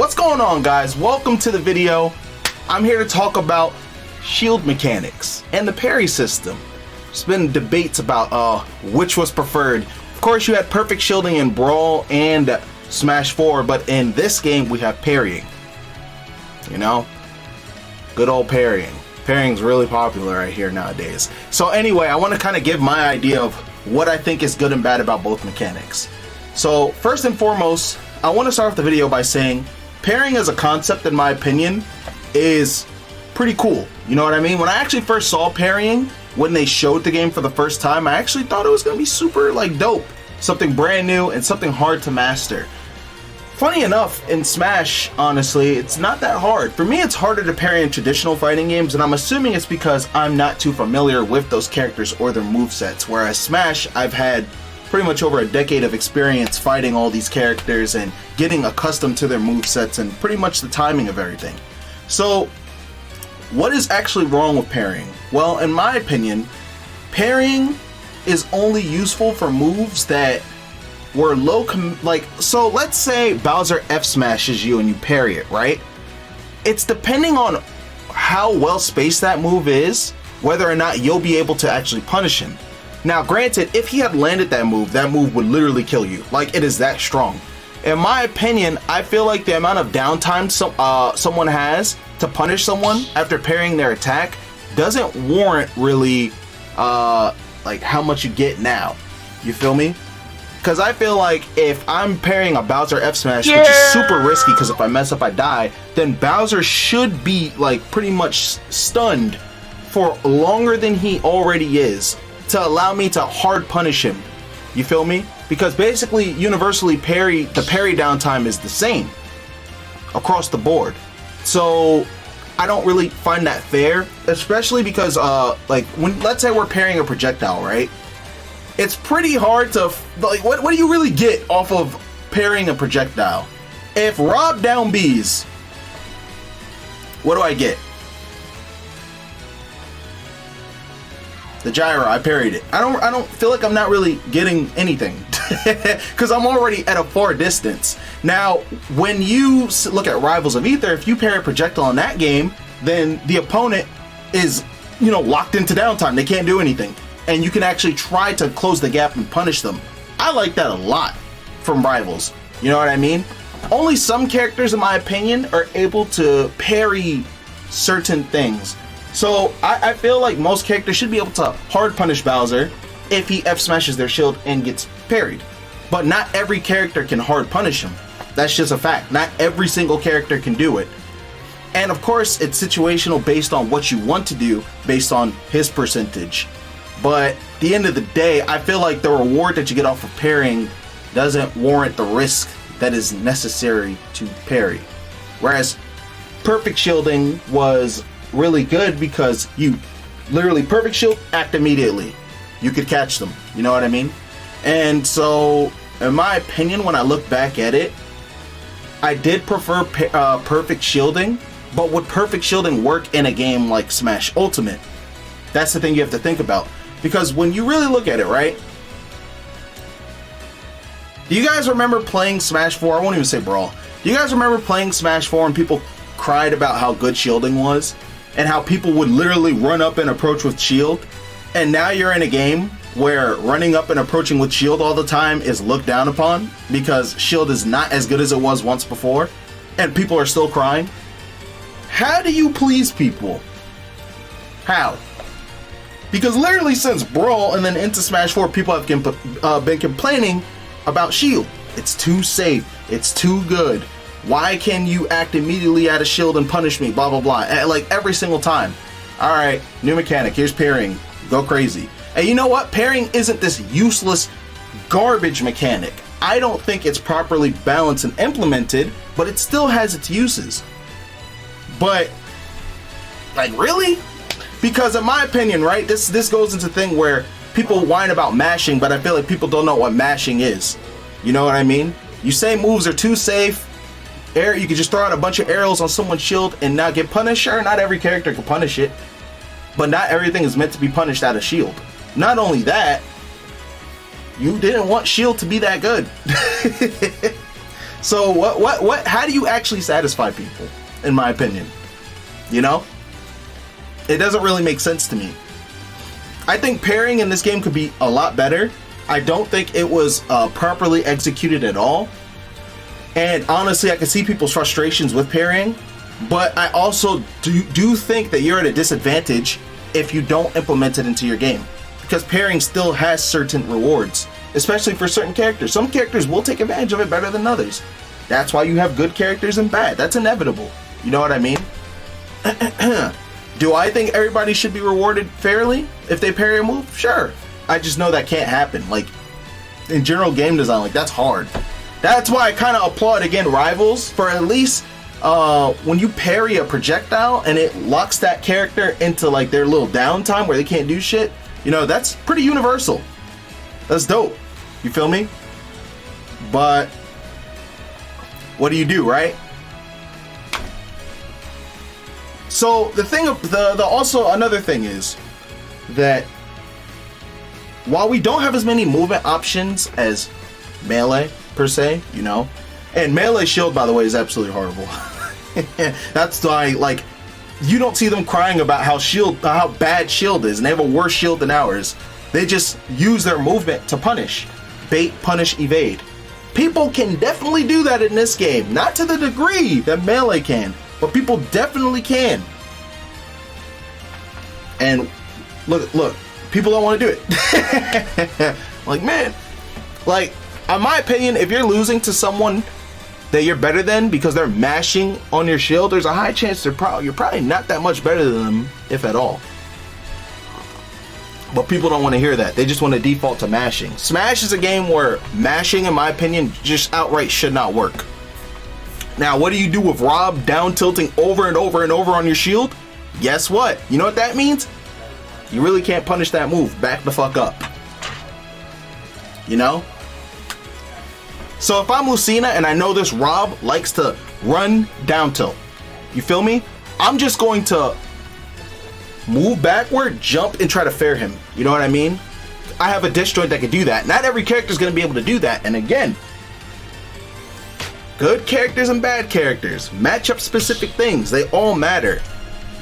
What's going on, guys? Welcome to the video. I'm here to talk about shield mechanics and the parry system. There's been debates about which was preferred. Of course, you had perfect shielding in Brawl and Smash 4, but in this game we have parrying. You know, good old parrying. Parrying's really popular right here nowadays. So anyway, I want to kind of give my idea of what I think is good and bad about both mechanics. So first and foremost, I want to start off the video by saying parrying as a concept, in my opinion, is pretty cool. You know what I mean? When I actually first saw parrying, when they showed the game for the first time, I actually thought it was going to be super dope. Something brand new and something hard to master. Funny enough, in Smash, honestly, it's not that hard. For me, it's harder to parry in traditional fighting games, and I'm assuming it's because I'm not too familiar with those characters or their movesets. Whereas Smash, I've had pretty much over a decade of experience fighting all these characters and getting accustomed to their movesets and pretty much the timing of everything. So, what is actually wrong with parrying? Well, in my opinion, parrying is only useful for moves that were low so let's say Bowser F smashes you and you parry it, right? It's depending on how well spaced that move is, whether or not you'll be able to actually punish him. Now, granted, if he had landed that move would literally kill you. Like, it is that strong. In my opinion, I feel like the amount of downtime someone has to punish someone after parrying their attack doesn't warrant really like how much you get now. You feel me? Because I feel like if I'm parrying a Bowser F smash, which is super risky because if I mess up I die, then Bowser should be like pretty much stunned for longer than he already is to allow me to hard punish him. You feel me? Because basically, universally, the parry downtime is the same across the board. So I don't really find that fair, especially because when, let's say we're parrying a projectile, right? It's pretty hard to, what do you really get off of parrying a projectile? If Rob down B's, what do I get? The gyro, I parried it. I don't feel like I'm not really getting anything because I'm already at a far distance. Now, when you look at Rivals of Aether, if you parry a projectile in that game, then the opponent is, locked into downtime. They can't do anything. And you can actually try to close the gap and punish them. I like that a lot from Rivals. You know what I mean? Only some characters, in my opinion, are able to parry certain things. So I feel like most characters should be able to hard punish Bowser if he F smashes their shield and gets parried. But not every character can hard punish him. That's just a fact. Not every single character can do it. And of course, it's situational based on what you want to do, based on his percentage. But at the end of the day, I feel like the reward that you get off of parrying doesn't warrant the risk that is necessary to parry. Whereas perfect shielding was really good because you literally perfect shield, act immediately. You could catch them. You know what I mean? And so, in my opinion, when I look back at it, I did prefer perfect shielding, but would perfect shielding work in a game like Smash Ultimate? That's the thing you have to think about. Because when you really look at it, right? Do you guys remember playing Smash 4? I won't even say Brawl. Do you guys remember playing Smash 4 and people cried about how good shielding was? And how people would literally run up and approach with shield? And now you're in a game where running up and approaching with shield all the time is looked down upon because shield is not as good as it was once before, and people are still crying? How do you please people? How? Because literally since Brawl and then into Smash 4, people have been complaining about shield. It's too safe. It's too good. Why can you act immediately at a shield and punish me? Blah, blah, blah. Like every single time. Alright, new mechanic. Here's parrying. Go crazy. And you know what? Parrying isn't this useless garbage mechanic. I don't think it's properly balanced and implemented, but it still has its uses. But, really? Because in my opinion, right, this goes into a thing where people whine about mashing, but I feel like people don't know what mashing is. You know what I mean? You say moves are too safe. You can just throw out a bunch of arrows on someone's shield and not get punished. Sure, not every character can punish it, but not everything is meant to be punished out of shield. Not only that, you didn't want shield to be that good. So what, how do you actually satisfy people, in my opinion? You know? It doesn't really make sense to me. I think parrying in this game could be a lot better. I don't think it was properly executed at all. And honestly, I can see people's frustrations with parrying, but I also do think that you're at a disadvantage if you don't implement it into your game, because parrying still has certain rewards, especially for certain characters. Some characters will take advantage of it better than others. That's why you have good characters and bad. That's inevitable. You know what I mean? Do I think everybody should be rewarded fairly if they parry a move? Sure. I just know that can't happen. Like, in general game design, like, that's hard. That's why I kind of applaud, again, Rivals for at least when you parry a projectile and it locks that character into, like, their little downtime where they can't do shit. You know, that's pretty universal. That's dope. You feel me? But what do you do, right? So the thing, also another thing is that while we don't have as many movement options as Melee per se, you know, and Melee shield, by the way, is absolutely horrible. That's why, like, you don't see them crying about how bad shield is, and they have a worse shield than ours. They just use their movement to punish, bait, punish, evade. People can definitely do that in this game, not to the degree that Melee can, but people definitely can. And look, people don't want to do it. Like, man, like, in my opinion, if you're losing to someone that you're better than because they're mashing on your shield, there's a high chance you're probably not that much better than them, if at all. But people don't want to hear that. They just want to default to mashing. Smash is a game where mashing, in my opinion, just outright should not work. Now, what do you do with Rob down tilting over and over and over on your shield? Guess what? You know what that means? You really can't punish that move. Back the fuck up. You know? So if I'm Lucina and I know this Rob likes to run down tilt, you feel me? I'm just going to move backward, jump, and try to fair him. You know what I mean? I have a disjoint that can do that. Not every character is going to be able to do that. And again, good characters and bad characters, matchup specific things, they all matter,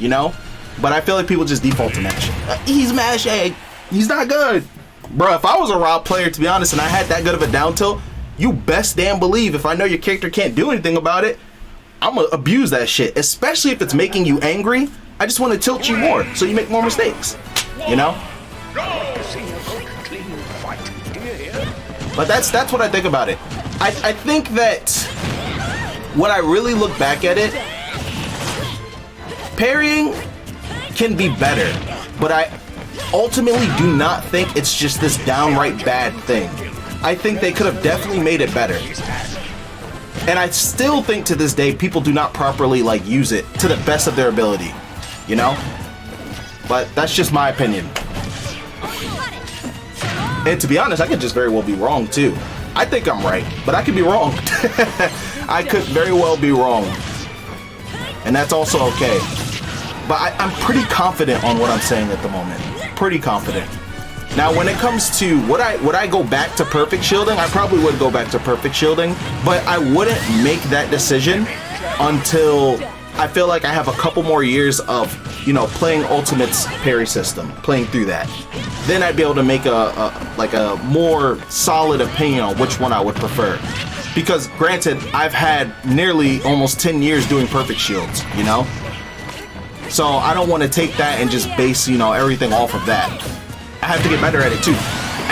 you know? But I feel like people just default to mashing. He's mashing. He's not good. Bro, if I was a Rob player, to be honest, and I had that good of a down tilt, you best damn believe if I know your character can't do anything about it, I'm gonna abuse that shit, especially if it's making you angry. I just want to tilt you more so you make more mistakes, you know? But that's what I think about it. I think that when I really look back at it, parrying can be better, but I ultimately do not think it's just this downright bad thing. I think they could have definitely made it better. And I still think to this day people do not properly, like, use it to the best of their ability, you know? But that's just my opinion. And to be honest, I could just very well be wrong too. I think I'm right, but I could be wrong. I could very well be wrong. And that's also okay. But I'm pretty confident on what I'm saying at the moment. Pretty confident. Now, when it comes to would I go back to perfect shielding, I probably would go back to perfect shielding, but I wouldn't make that decision until I feel like I have a couple more years of, you know, playing Ultimate's parry system, playing through that. Then I'd be able to make a more solid opinion on which one I would prefer. Because granted, I've had nearly almost 10 years doing perfect shields, you know? So I don't want to take that and just base, you know, everything off of that. I have to get better at it too.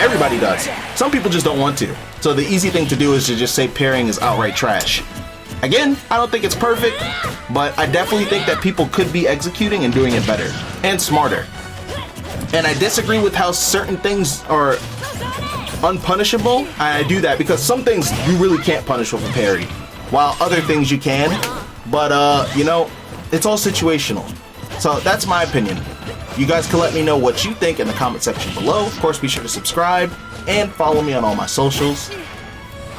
Everybody does. Some people just don't want to. So the easy thing to do is to just say parrying is outright trash. Again, I don't think it's perfect, but I definitely think that people could be executing and doing it better and smarter. And I disagree with how certain things are unpunishable. I do that because some things you really can't punish with a parry, while other things you can. But you know, it's all situational. So that's my opinion. You guys can let me know what you think in the comment section below. Of course, be sure to subscribe and follow me on all my socials.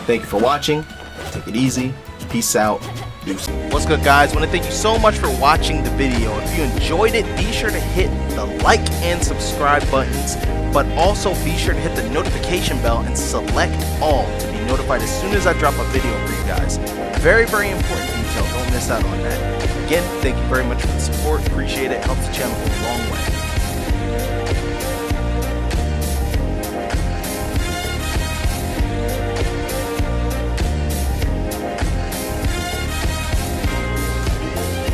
Thank you for watching. Take it easy. Peace out. Deuce. What's good, guys? I want to thank you so much for watching the video. If you enjoyed it, be sure to hit the like and subscribe buttons but also be sure to hit the notification bell and select all to be notified as soon as I drop a video for you guys. Very, very important detail. Don't miss out on that. Again, thank you very much for the support. Appreciate it. Helps the channel go a long way.